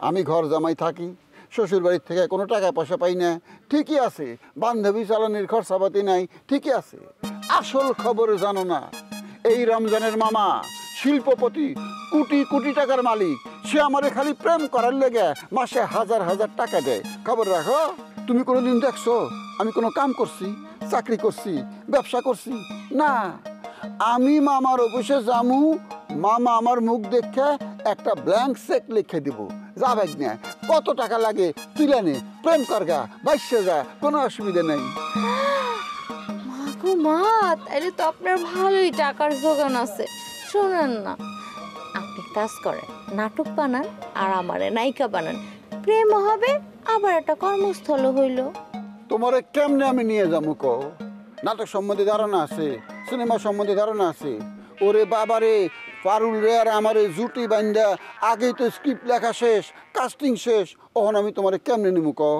আমি ঘর জামাই থাকি, শ্বশুর বাড়ির থেকে কোনো টাকা পয়সা পাই না, ঠিকই আছে। বান্ধবী চালানির খরচাপাতি নাই, ঠিকই আছে। আসল খবর জানো না, এই রমজানের মামা শিল্পপতি, কোটি কোটি টাকার মালিক, সে আমারে খালি প্রেম করার লেগে মাসে হাজার হাজার টাকা দেয়। খবর রাখো। তুমি কোনোদিন দেখছো আমি কোনো কাম করছি, চাকরি করছি, ব্যবসা করছি? না। আমি মামার অফিসে যামু, মামা আমার মুখ দেখে একটা ব্ল্যাঙ্ক চেক লিখে দিব, যাবে না, কত টাকা লাগে তুলে নে, প্রেম করগা, বাইশে যা, কোনো অসুবিধা নেই। মা, তাইলে তো আপনার ভালোই টাকার যোগান আছে। শোনেন না, আপনি কাজ করেন, নাটক বানান আর আমারে নায়িকা বানান, প্রেম হবে, আবার একটা কর্মস্থল হইল। তোমারে কেমনে আমি নিয়ে যাবো কও? নাটক সম্বন্ধে ধারণা আছে, সিনেমা সম্বন্ধে ধারণা আছে। ওরে বাবারে, পারুল রে আর আমার জুটি বান্ধা আগেই তো স্ক্রিপ্ট লেখা শেষ, কাস্টিং শেষ, ওখানে আমি তোমারে কেমনে নিমু কও?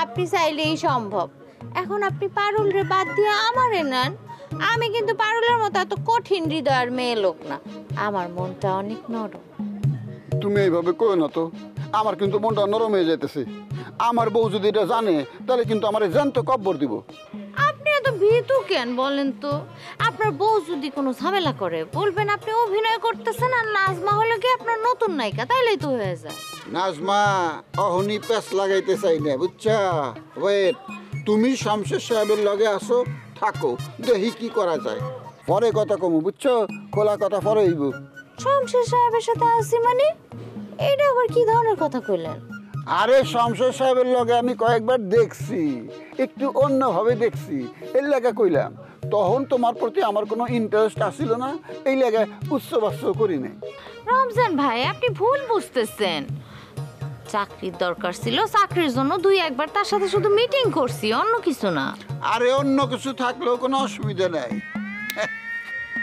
আপনি চাইলেই সম্ভব। এখন আপনি পারুল রে বাদ দিয়ে আমারে নেন। আমি কিন্তু পারুলের মতো এত কঠিন হৃদয়ের মেয়ে লোক না, আমার মনটা অনেক নরম। তুমি এইভাবে কই না তো, আমার কিন্তু মনটা নরম হয়ে যাইতেছে। আমার বউ যদি এটা জানে তাহলে কিন্তু আমার জ্যান্ত কব্বর দিব। আপনি এত ভীতু কেন বলেন তো? আপনার বউ যদি কোনো ঝামেলা করে, বলবেন আপনি অভিনয় করতেছেন আর নাজমা হলো কি আপনার নতুন নায়িকা, তাইলেই তো হয়ে যায়। নাজমা অহনি পেস লাগাইতে চাই না, বুঝছা? ওয়েট, তুমি শামশের সাহেবের লগে আসো, থাকো, দেখি কি করা যায়, পরে কথা কমু, বুঝছো? খোলা কথা পরে হইব। শামশের সাহেবের সাথে আসি মানে? এটা আবার কি ধরনের কথা কইলেন? আরে শামশের সাহেবের লগে আমি কয়েকবার দেখছি, একটু অন্যভাবে দেখছি, এর লাগে কইলাম। তখন তোমার প্রতি আমার কোনো ইন্টারেস্ট আসিল না, এই লাগে উৎসবাস্য করি নাই। রমজান ভাই, আপনি ভুল বুঝতেছেন। চাকরির দরকার ছিল, চাকরির জন্য দুই একবার তার সাথে শুধু মিটিং করছি, অন্য কিছু না। আরে অন্য কিছু থাকলেও কোনো অসুবিধা নাই,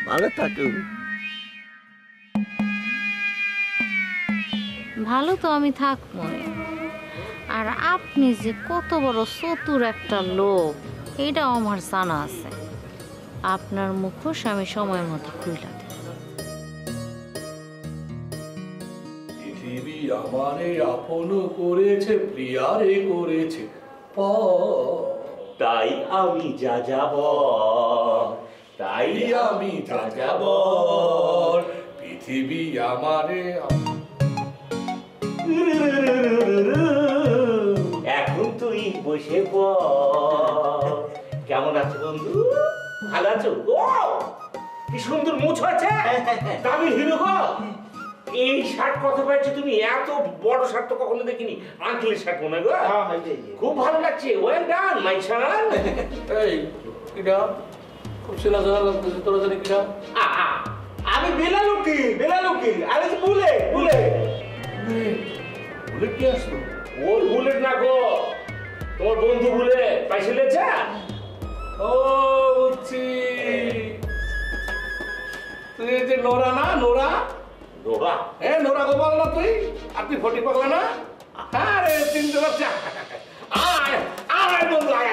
ভালো থাকো। ভালো তো আমি থাকবই, আর আপনি যে কত বড় চতুর একটা লোক এটাও আমার জানা আছে। আপনার মুখোশ আমি সময় মতো খুইলা দেব। পৃথিবী আমারে আপন করেছে, প্রিয়ারে করেছে, তাই আমি যা যাব, তাই আমি যা যাব, পৃথিবী আমারে। এখন তুই বসে পড়। কেমন আছো বন্ধু? ভালো আছো? কি সুন্দর মুছ হয়েছে, দামি হিরো গো। এই শার্ট কত পাইছো তুমি? এত বড় শার্ট তো কখনো দেখিনি। আঙ্কেলের শার্ট মনে গো, খুব ভালো লাগছে। ওয়েল ডান মাই সন। এই কিডা খুব চেনা জানা লাগতেছে, তোরা জানি কিডা? আমি বেলাল উকিল। আরে বুলেট বুলেট কি আসলো? ওর বুলেট না গো, তোমার বন্ধু বুলেট পাইছিলে যা। ও বুঝছি, তুই এই যে নোরা না, নোরা নোরা গোপাল না তুই? আপনি ফটি পাগলা না? আরে চিনতে পারছি। আয় বন্ধু, আয়।